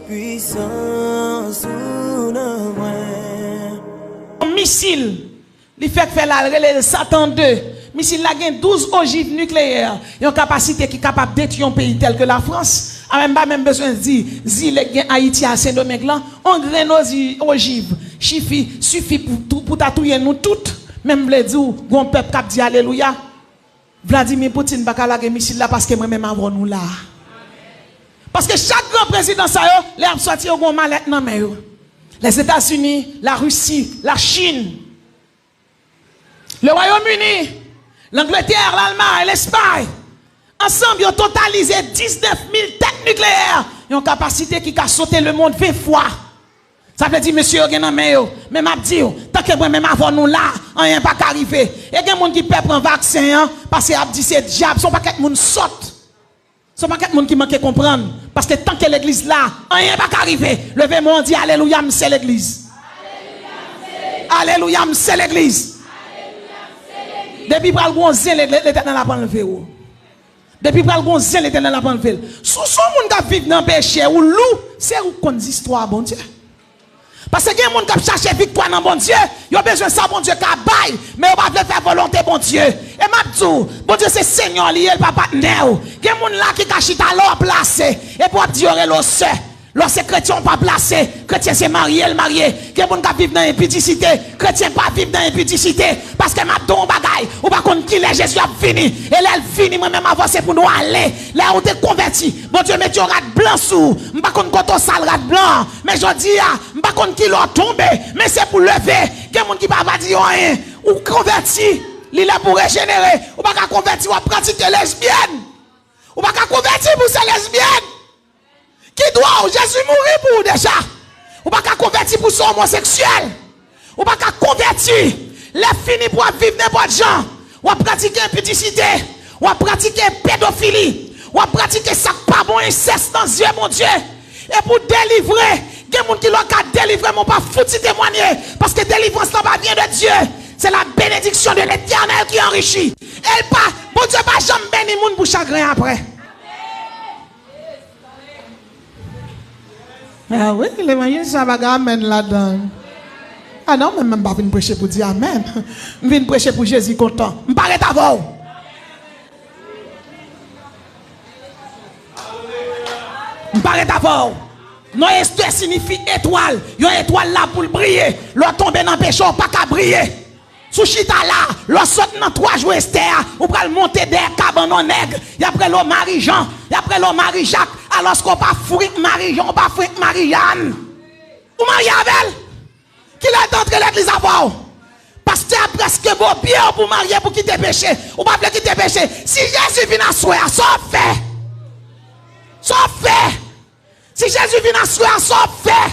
puissance ou non moins. Missile, il fait faire la relève Satan 2. Missile la gagne 12 ogives nucléaires. Il y a une capacité qui est capable de détruire un pays tel que la France. A même pas même besoin de dire, Haïti à Saint-Domingue là, on graine ogive, suffit pour tatouer nous toutes. Même les dire, bon peuple qui dit alléluia. Vladimir Poutine va pas la missile là parce que moi-même avant nous là. Parce que chaque grand président ça yo, les a sorti au grand mallette nan men yo. Les États-Unis, la Russie, la Chine, le Royaume-Uni, l'Angleterre, l'Allemagne, l'Espagne, ensemble ils ont totalisé 19 000 têtes nucléaires. Ils ont une capacité qui a sauté le monde 20 fois. Ça veut dire, monsieur, vous avez mais m'a dit, tant que moi-même avant nous là, rien pas arrivé. Et il y a des gens qui peuvent prendre vaccin, parce que dit c'est diable, son paquet de monde saute. Son paquet de monde qui manque comprendre. Parce que tant que l'église là, rien pas arrivé. Levez-moi, on dit, alléluia, c'est l'église. Alléluia, c'est l'église. Depuis que vous avez l'éternel a enlevé. Depuis que vous avez l'éternel a enlevé. Sous son monde qui vit dans le péché, ou loup, c'est où qu'on dit histoire, bon Dieu. Parce que les gens qui cherchent victoire dans bon Dieu, ils ont besoin de ça, bon Dieu, qui baille, mais ils ne pas faire volonté, bon Dieu. Et ma dit, bon Dieu, c'est Seigneur lié, le papa de Néo. Il y a des gens là qui cachent à l'or placé, et pour dire, l'os. Lorsque chrétien pas placé, chrétien c'est marié, le marié. Il y a des gens qui vivent dans l'impudicité, chrétien pas vivre dans l'impudicité. Parce que ma don bagaille, ou pas qu'on qui est Jésus a fini. Et là, elle finit, moi-même avancé pour nous aller. Là, on est converti. Bon Dieu, mettez un rat blanc sous. Je ne sais pas qu'on sale rat blanc. Mais je dis, je ne sais pas qu'on qui l'a tombé. Mais c'est pour lever. Il y a des gens qui ne peuvent pas dire rien. Ou converti, il est pour régénérer. Ou pas qu'on converti, ou pratiquer lesbienne. Ou pas qu'on converti pour ces lesbiennes. Qui doit Jésus mourir pour déjà? Ou pas qu'à convertir pour son homosexuel? Ou pas qu'à convertir les finis pour vivre n'importe gens? Ou à pratiquer impudicité? Ou à pratiquer pédophilie? Ou à pratiquer ça pas bon inceste dans Dieu, mon Dieu? Et pour délivrer, il y a des gens qui l'ont délivré, mais pas foutu témoigner. Parce que délivrance n'a pas bien de Dieu. C'est la bénédiction de l'Éternel qui enrichit. Elle pas, bon Dieu, pas jamais béni moun pour chagrin après. Ah oui, l'évangile, ça va amen là-dedans. Ah non, mais je ne vais pas venir prêcher pour dire amen. Je viens prêcher pour Jésus content. Je ne vais pas t'avoir. Je ne vais pas t'avoir. Non, Esther signifie étoile. Il y a une étoile là pour briller. L'autre tombe dans le péché, pas qu'à briller. Sous chita là, l'autre saute dans 3 jours Esther. Ou pral monter des cabanon nègre. Et après l'homme Marie-Jean. Et après l'homme Marie-Jacques. Alors qu'on pas fourir Marie-Jean, on pas fourir Marie-Jeanne. Ou Marie-Abel. Qui l'a entré l'église avant? Pasteur presque beau pied pour marier pour quitter péché. Ou pas quitter péché. Si Jésus vient à soi, ça fait. Ça fait. Si Jésus vient à soi, ça fait.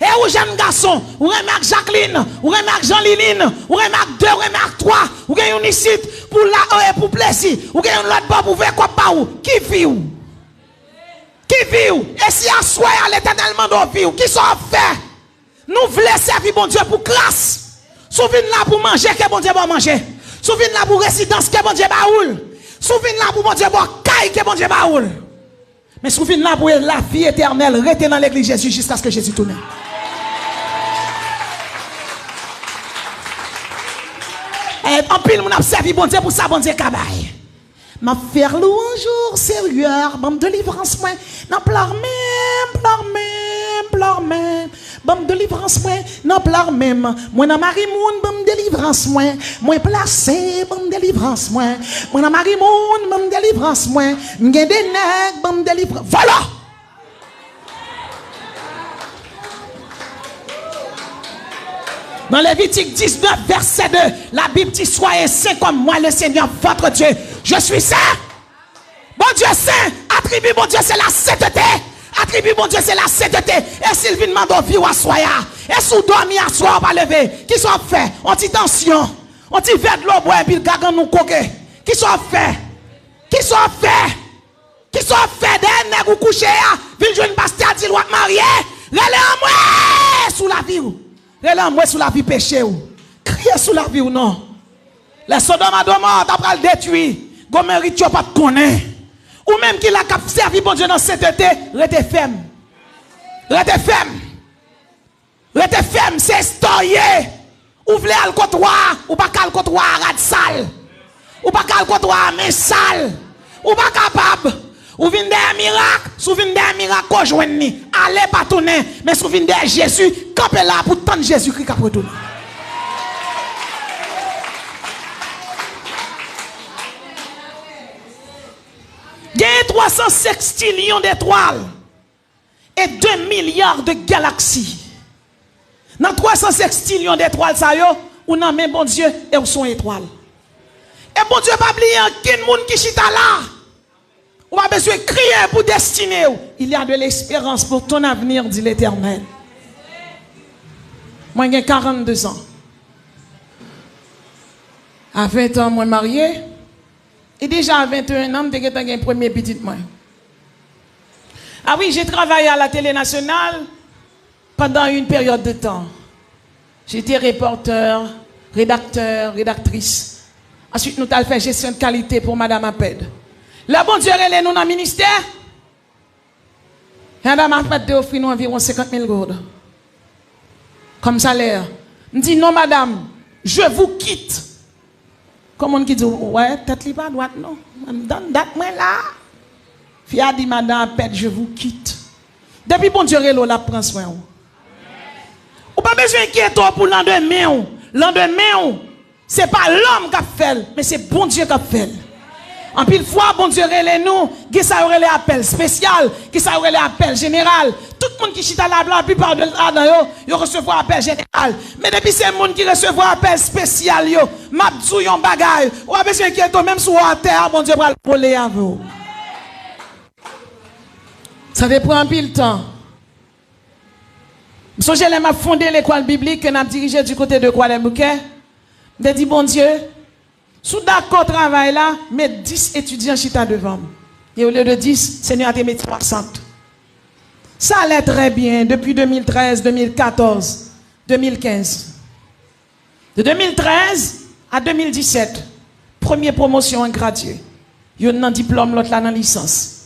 Et ou jeune garçon, ou remarque Jacqueline, ou remarque Jean-Liline, ou remarque 2, ou remarque 3, ou gagne un ici pour la et pour plaisir, ou gagne l'autre pas pour faire quoi pas ou. Qui vit ou? Qui vit ou? Et si à soi à l'éternellement de vie ou? Qui sont fait? Nous voulons servir bon Dieu pour grâce. Souvenez là pour manger que bon Dieu va manger. Souvenez là pour résidence que bon Dieu va roule. Souvenez là pour bon Dieu va caille que bon Dieu va roule. Mais souvenez là pour la vie éternelle, rester dans l'église Jésus jusqu'à ce que Jésus tourne. En pile, mon a servi bon Dieu pour ça, bon Dieu cabaye. M'a faire louange au Seigneur, bon délivrance moi, n'a pleure même, bon délivrance moi, n'a pleure même. Moi n'a Marie moun, bon délivrance moi placé, bon délivrance moi n'a Marie moun, bon délivrance moi, m'gen des nèg, bon délivrance. Voilà. Dans Lévitique 19, verset 2, la Bible dit, soyez saints comme moi, le Seigneur, votre Dieu. Je suis saint. Bon Dieu saint. Attribut, bon Dieu, c'est la sainteté. Attribut, bon Dieu, c'est la sainteté. Et s'il vient demander vie ou à soya, et sous dormi à soya, on va lever. Qui sont faits? On dit tension. On dit verre de l'eau, bois, et puis le gagan nous coque. Qui sont faits? Qui sont faits? Qui sont faits? Des nègres couchés, ville jeune pasteur, dit, loi marié. Relais en moi, sous la vie. Relais en moi, sous la vie péché. Criez sous la vie ou non? Les Sodome à Gomorrhe, après le détruit. Gomorrhe, tu n'as pas de connaître. Ou même qu'il a servi bon Dieu dans cette été, rete ferme. Rete ferme. Rete ferme, c'est stoyé. Ouvrez le comptoir, ou pas qu'à le comptoir à sale. Ou pas qu'à le comptoir mais sale. Ou pas capable. Ou vin des miracles, sous vin des miracles qu'on joigne. Allez pas tourner, mais sous vin des Jésus, campez là pour tendre Jésus-Christ qui a retourné. Il y a 305 millions d'étoiles et 2 milliards de galaxies. Dans 305 millions d'étoiles, ça y est, on a même bon Dieu et on sont étoiles. Et bon Dieu, pas oublier qu'un monde qui chita là. On va besoin de crier pour destiner. Il y a de l'espérance pour ton avenir, dit l'Éternel. Moi, j'ai 42 ans. À 20 ans, moi marié. Et déjà à 21 ans, j'ai un premier petit moi. Ah oui, j'ai travaillé à la télé nationale pendant une période de temps. J'étais reporter, rédacteur, rédactrice. Ensuite, nous avons fait gestion de qualité pour Madame Aped. Là, bon Dieu, elle est nous dans le ministère. Madame Aped a offert nous environ 50 000 gourdes. Comme salaire. Je dis non, madame, je vous quitte. Comme on qui dit, ouais, tête li pas droite, non. Donne date moi là. Fille a dit, madame Aped, je vous quitte. Depuis bon Dieu, elle la prend soin. Ou pas besoin d'inquiéter pour l'endemain. L'endemain, ce n'est pas l'homme qui a fait, mais c'est bon Dieu qui a fait. En pile fois, bon Dieu, relève nous, qui ça aurait l'appel spécial, qui ça aurait l'appel général. Tout le monde qui chita là, la plupart de là, yo recevoir appel général. Mais depuis ces monde qui recevoir appel spécial, yo, mabdou yon bagay, ou a besoin qui est même sur la terre, bon Dieu, va le voler à vous. Ça dépend un pile temps. Je suis allé fondé l'école biblique que nous avons dirigé du côté de Croix-les-Bouquets. Je dit, bon Dieu, sous d'accord travail là, mais 10 étudiants chita devant. Et au lieu de 10, Seigneur a mis 60. Ça allait très bien depuis 2013, 2014, 2015. De 2013 à 2017, première promotion en gradué. Il y a un diplôme, l'autre là dans licence.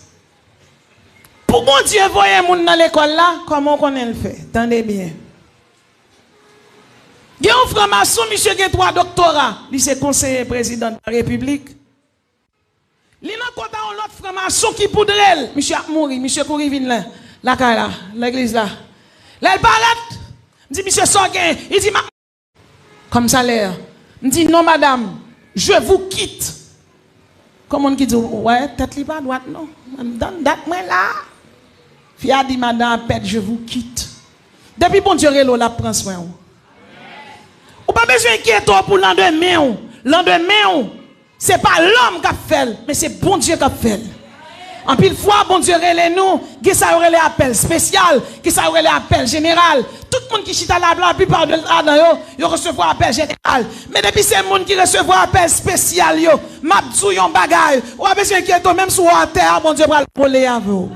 Pour bon Dieu, voyez moun dans l'école là, comment on le fait? Tendez bien. Il y a un franc-maçon, monsieur qui a 3 doctorats. Il est conseiller président de la République. Il y a un autre franc-maçon qui poudrel. Monsieur a mouru, monsieur couri vin là. Là, l'église là. Là, il parle. Il dit, monsieur Sorguin. Il dit, comme salaire. Il dit, non, madame, je vous quitte. Comme on qui dit, ouais, tête li pas droite, non. Donne date moi là. Fille a dit, madame Aped, je vous quitte. Depuis bon Dieu, la prend soin. Ou pas besoin d'inquiéter pour l'endemain. L'endemain, ce n'est pas l'homme qui a fait, mais c'est bon Dieu qui a fait. En pile fois, bon Dieu, relève nous, qui ça aurait l'appel spécial, qui ça aurait l'appel général. Tout le monde qui chita là, la plupart de là, yo recevoir appel général. Mais depuis ces monde qui recevoir appel spécial, yo, mabdou yon bagay, ou a besoin d'inquiéter même sur la terre, bon Dieu, va le voler à vous.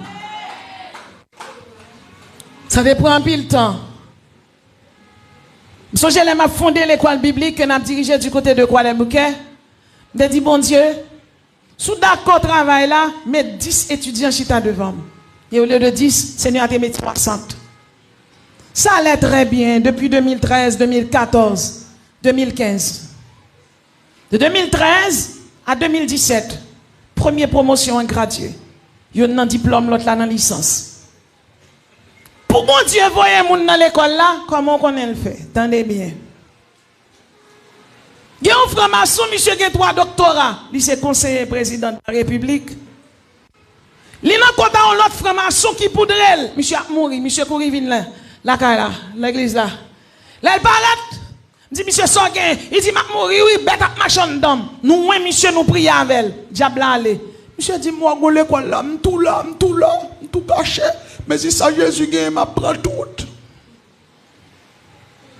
Ça dépend un pile temps. Je suis allé fondé l'école biblique que nous avons dirigé du côté de Croix-les-Bouquets. Je dit, bon Dieu, sous d'accord travail là, mais 10 étudiants chita devant. Et au lieu de 10, Seigneur a mis 60. Ça allait très bien depuis 2013, 2014, 2015. De 2013 à 2017, première promotion en gradué. Il y a un diplôme, l'autre là dans licence. Pour bon Dieu, voyez moun dans l'école là, comment on le fait? Tendez bien. Il y a un franc-maçon, monsieur qui a 3 doctorats. Il est conseiller président de la République. Il y a un autre franc-maçon qui poudrel. Monsieur a mouru, monsieur couri vin là. Là, l'église là. Là, il parle. Il dit, monsieur Sorguin. Il dit, m'a mouru, oui, bête à machin d'homme. Nous, oui, monsieur, nous prions avec elle. Diable allez. Monsieur dit, moi, je l'école là, tout caché. Mais si ça, Jésus gagne, m'a prend tout.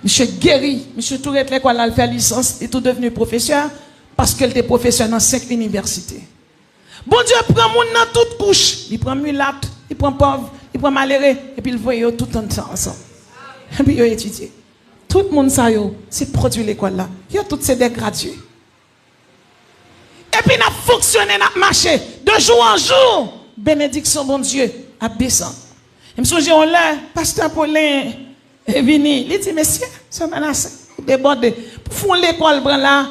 Monsieur guéri, monsieur Tourette l'école a fait licence et tout devenu professeur parce qu'elle était professeur dans 5 universités. Bon Dieu prend moun dans toute couche. Il prend mulâtre, il prend pauvre, il prend malheureux et puis il voit tout ensemble. Et puis il étudie. Tout le monde ça c'est produit l'école là. Il y a toutes ces dégradués. Et puis il a fonctionné, il a marché de jour en jour. Bénédiction bon Dieu a descendu. Je me souviens, on l'a, pasteur Paulin est venu. Il dit, messieurs, ça menace, débordé. Pour faire l'école, là,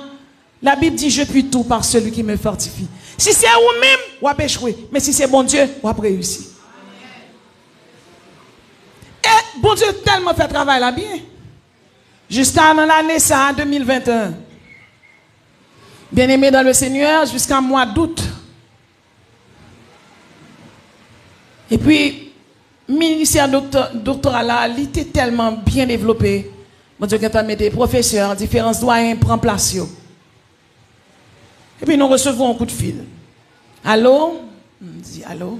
la Bible dit, je puis tout par celui qui me fortifie. Si c'est vous-même, vous avez échoué. Mais si c'est bon Dieu, vous avez réussi. Et bon Dieu tellement fait travail là bien. Jusqu'à l'année 2021. Bien-aimé dans le Seigneur, jusqu'à mois d'août. Et puis, le ministère doctoral là, il était tellement bien développé. Mon Dieu, quand on met des professeurs, différents doyens prennent place. Et puis, nous recevons un coup de fil. Allô? On dit allô?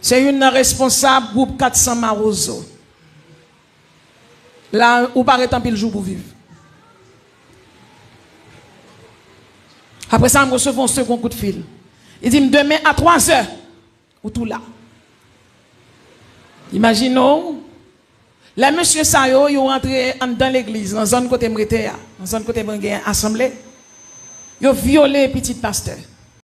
C'est une responsable groupe 400 Marozo. Là, ou paraît tant pis le jour pour vivre. Après ça, nous recevons un second coup de fil. Il dit, demain à 3 heures, ou tout là. Imaginons, les monsieur Sayo, ils sont rentrés dans l'église, dans la zone côté Mretea, dans la zone côté Assemblée. Ils ont violé petit pasteur.